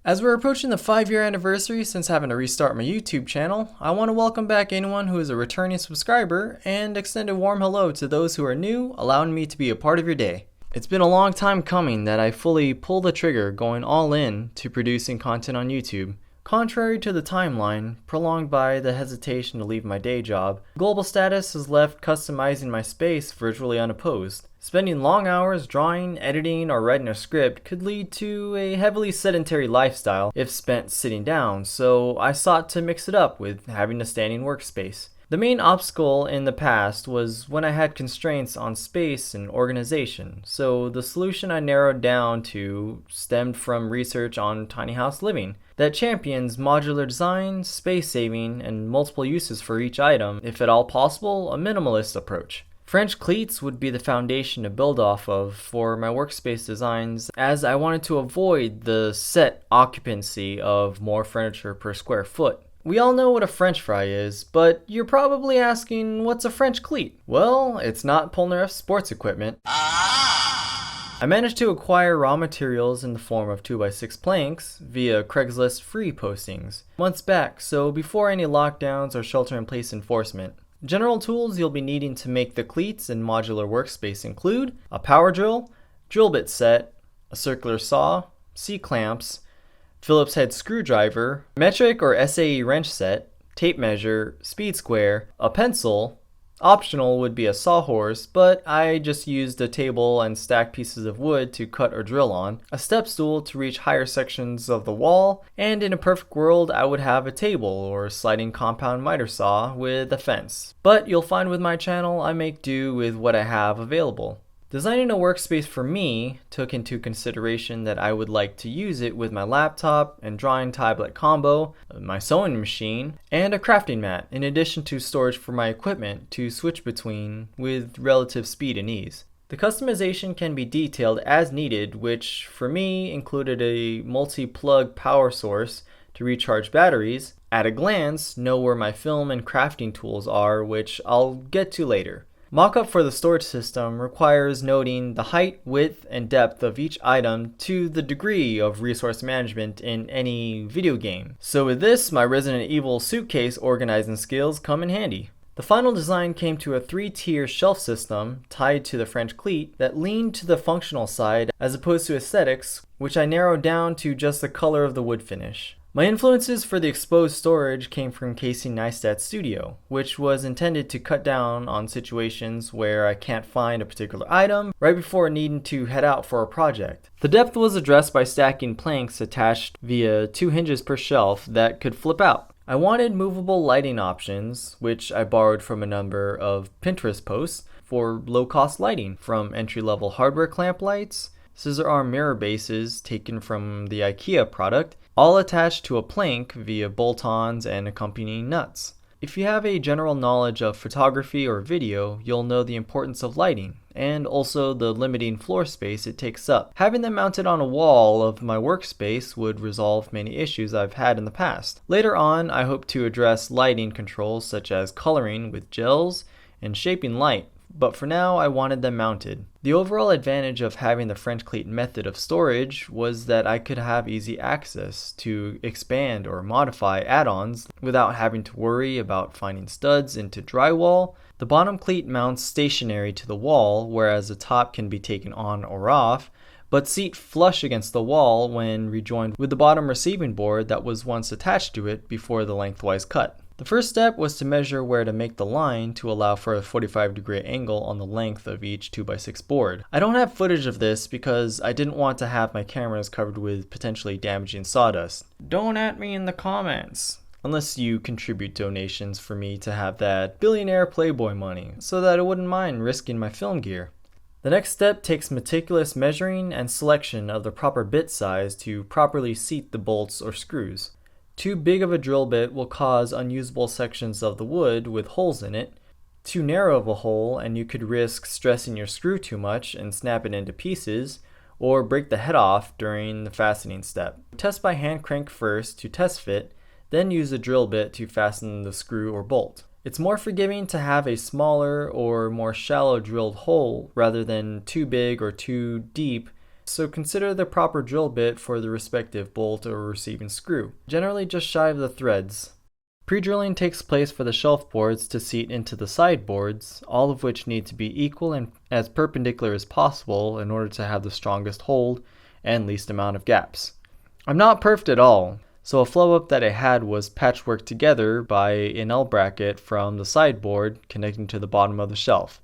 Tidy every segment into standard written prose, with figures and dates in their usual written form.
As we're approaching the 5-year anniversary since having to restart my YouTube channel, I want to welcome back anyone who is a returning subscriber and extend a warm hello to those who are new, allowing me to be a part of your day. It's been a long time coming that I fully pull the trigger going all in to producing content on YouTube. Contrary to the timeline, prolonged by the hesitation to leave my day job, global status has left customizing my space virtually unopposed. Spending long hours drawing, editing, or writing a script could lead to a heavily sedentary lifestyle if spent sitting down, so I sought to mix it up with having a standing workspace. The main obstacle in the past was when I had constraints on space and organization, so the solution I narrowed down to stemmed from research on tiny house living that champions modular design, space saving, and multiple uses for each item, if at all possible, a minimalist approach. French cleats would be the foundation to build off of for my workspace designs, as I wanted to avoid the set occupancy of more furniture per square foot. We all know what a French fry is, but you're probably asking, what's a French cleat? Well, it's not Polnareff sports equipment. I managed to acquire raw materials in the form of 2x6 planks via Craigslist free postings months back, so before any lockdowns or shelter-in-place enforcement. General tools you'll be needing to make the cleats in modular workspace include a power drill bit set, a circular saw, C-clamps, Phillips head screwdriver, metric or SAE wrench set, tape measure, speed square, a pencil. Optional would be a sawhorse, but I just used a table and stacked pieces of wood to cut or drill on, a step stool to reach higher sections of the wall, and in a perfect world I would have a table or sliding compound miter saw with a fence. But you'll find with my channel I make do with what I have available. Designing a workspace for me took into consideration that I would like to use it with my laptop and drawing tablet combo, my sewing machine, and a crafting mat, in addition to storage for my equipment to switch between with relative speed and ease. The customization can be detailed as needed, which for me included a multi-plug power source to recharge batteries. At a glance, know where my film and crafting tools are, which I'll get to later. Mockup for the storage system requires noting the height, width, and depth of each item to the degree of resource management in any video game. So with this, my Resident Evil suitcase organizing skills come in handy. The final design came to a 3-tier shelf system tied to the French cleat that leaned to the functional side as opposed to aesthetics, which I narrowed down to just the color of the wood finish. My influences for the exposed storage came from Casey Neistat's studio, which was intended to cut down on situations where I can't find a particular item right before needing to head out for a project. The depth was addressed by stacking planks attached via 2 hinges per shelf that could flip out. I wanted movable lighting options, which I borrowed from a number of Pinterest posts for low-cost lighting, from entry-level hardware clamp lights, scissor arm mirror bases taken from the IKEA product, all attached to a plank via bolt-ons and accompanying nuts. If you have a general knowledge of photography or video, you'll know the importance of lighting, and also the limiting floor space it takes up. Having them mounted on a wall of my workspace would resolve many issues I've had in the past. Later on, I hope to address lighting controls such as coloring with gels and shaping light, but for now I wanted them mounted. The overall advantage of having the French cleat method of storage was that I could have easy access to expand or modify add-ons without having to worry about finding studs into drywall. The bottom cleat mounts stationary to the wall, whereas the top can be taken on or off, but seat flush against the wall when rejoined with the bottom receiving board that was once attached to it before the lengthwise cut. The first step was to measure where to make the line to allow for a 45-degree angle on the length of each 2x6 board. I don't have footage of this because I didn't want to have my cameras covered with potentially damaging sawdust. Don't at me in the comments, unless you contribute donations for me to have that billionaire playboy money, so that I wouldn't mind risking my film gear. The next step takes meticulous measuring and selection of the proper bit size to properly seat the bolts or screws. Too big of a drill bit will cause unusable sections of the wood with holes in it. Too narrow of a hole and you could risk stressing your screw too much and snap it into pieces, or break the head off during the fastening step. Test by hand crank first to test fit, then use a drill bit to fasten the screw or bolt. It's more forgiving to have a smaller or more shallow drilled hole rather than too big or too deep So consider the proper drill bit for the respective bolt or receiving screw, generally just shy of the threads. Pre-drilling takes place for the shelf boards to seat into the sideboards, all of which need to be equal and as perpendicular as possible in order to have the strongest hold and least amount of gaps. I'm not perfect at all, so a flow up that I had was patchworked together by an L bracket from the sideboard connecting to the bottom of the shelf.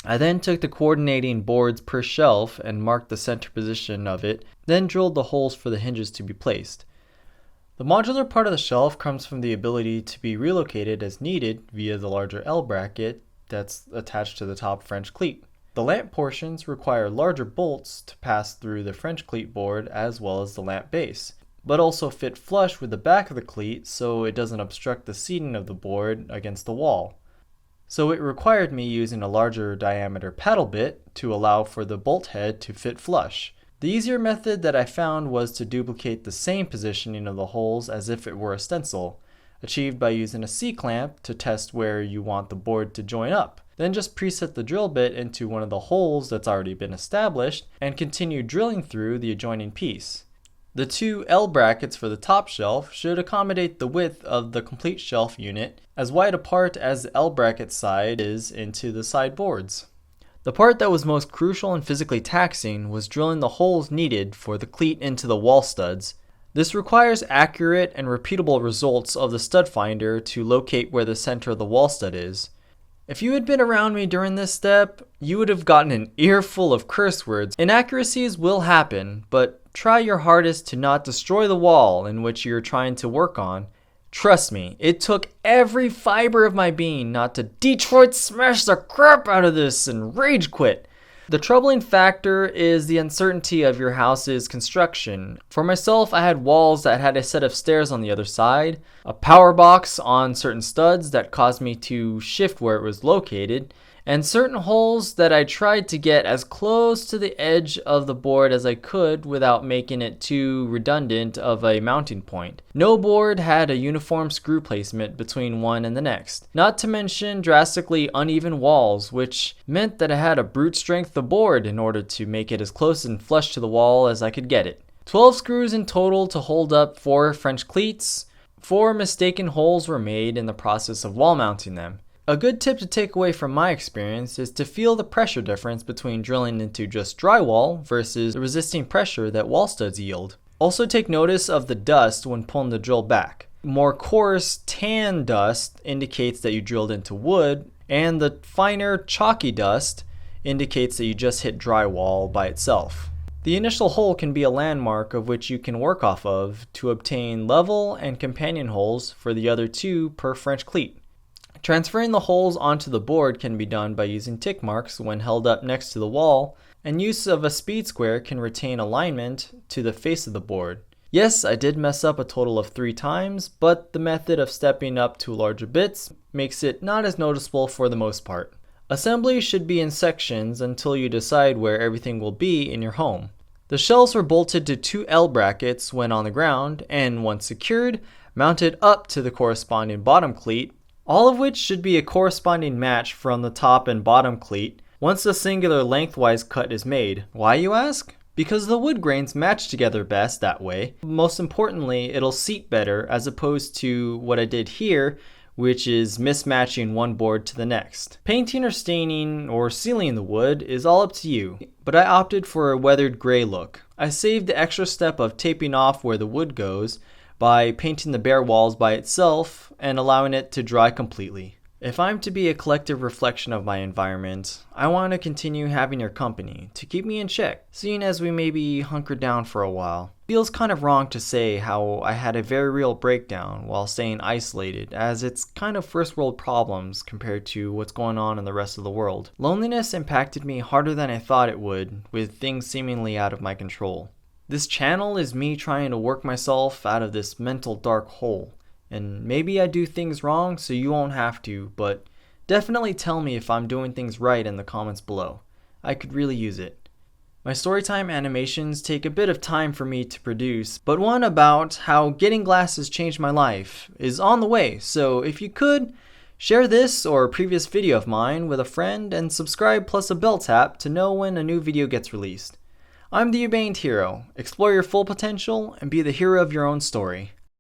I then took the coordinating boards per shelf and marked the center position of it, then drilled the holes for the hinges to be placed. The modular part of the shelf comes from the ability to be relocated as needed via the larger L bracket that's attached to the top French cleat. The lamp portions require larger bolts to pass through the French cleat board as well as the lamp base, but also fit flush with the back of the cleat so it doesn't obstruct the seating of the board against the wall. So it required me using a larger diameter paddle bit to allow for the bolt head to fit flush. The easier method that I found was to duplicate the same positioning of the holes as if it were a stencil, achieved by using a C-clamp to test where you want the board to join up. Then just preset the drill bit into one of the holes that's already been established and continue drilling through the adjoining piece. The two L brackets for the top shelf should accommodate the width of the complete shelf unit as wide apart as the L bracket side is into the side boards. The part that was most crucial and physically taxing was drilling the holes needed for the cleat into the wall studs. This requires accurate and repeatable results of the stud finder to locate where the center of the wall stud is. If you had been around me during this step, you would have gotten an earful of curse words. Inaccuracies will happen, but try your hardest to not destroy the wall in which you're trying to work on. Trust me, it took every fiber of my being not to Detroit smash the crap out of this and rage quit. The troubling factor is the uncertainty of your house's construction. For myself, I had walls that had a set of stairs on the other side, a power box on certain studs that caused me to shift where it was located, and certain holes that I tried to get as close to the edge of the board as I could without making it too redundant of a mounting point. No board had a uniform screw placement between one and the next, not to mention drastically uneven walls, which meant that I had to brute strength the board in order to make it as close and flush to the wall as I could get it. 12 screws in total to hold up 4 French cleats. 4 mistaken holes were made in the process of wall mounting them. A good tip to take away from my experience is to feel the pressure difference between drilling into just drywall versus the resisting pressure that wall studs yield. Also take notice of the dust when pulling the drill back. More coarse tan dust indicates that you drilled into wood, and the finer chalky dust indicates that you just hit drywall by itself. The initial hole can be a landmark of which you can work off of to obtain level and companion holes for the other 2 per French cleat. Transferring the holes onto the board can be done by using tick marks when held up next to the wall, and use of a speed square can retain alignment to the face of the board. Yes, I did mess up a total of 3 times, but the method of stepping up to larger bits makes it not as noticeable for the most part. Assembly should be in sections until you decide where everything will be in your home. The shelves were bolted to 2 L brackets when on the ground, and once secured, mounted up to the corresponding bottom cleat, all of which should be a corresponding match from the top and bottom cleat once the singular lengthwise cut is made. Why, you ask? Because the wood grains match together best that way. Most importantly, it'll seat better as opposed to what I did here, which is mismatching one board to the next. Painting or staining or sealing the wood is all up to you, but I opted for a weathered gray look. I saved the extra step of taping off where the wood goes by painting the bare walls by itself and allowing it to dry completely. If I'm to be a collective reflection of my environment, I want to continue having your company to keep me in check, seeing as we may be hunkered down for a while. Feels kind of wrong to say how I had a very real breakdown while staying isolated, as it's kind of first world problems compared to what's going on in the rest of the world. Loneliness impacted me harder than I thought it would, with things seemingly out of my control. This channel is me trying to work myself out of this mental dark hole. And maybe I do things wrong so you won't have to, but definitely tell me if I'm doing things right in the comments below. I could really use it. My storytime animations take a bit of time for me to produce, but one about how getting glasses changed my life is on the way, so if you could, share this or a previous video of mine with a friend and subscribe plus a bell tap to know when a new video gets released. I'm the Ubaned Hero. Explore your full potential and be the hero of your own story.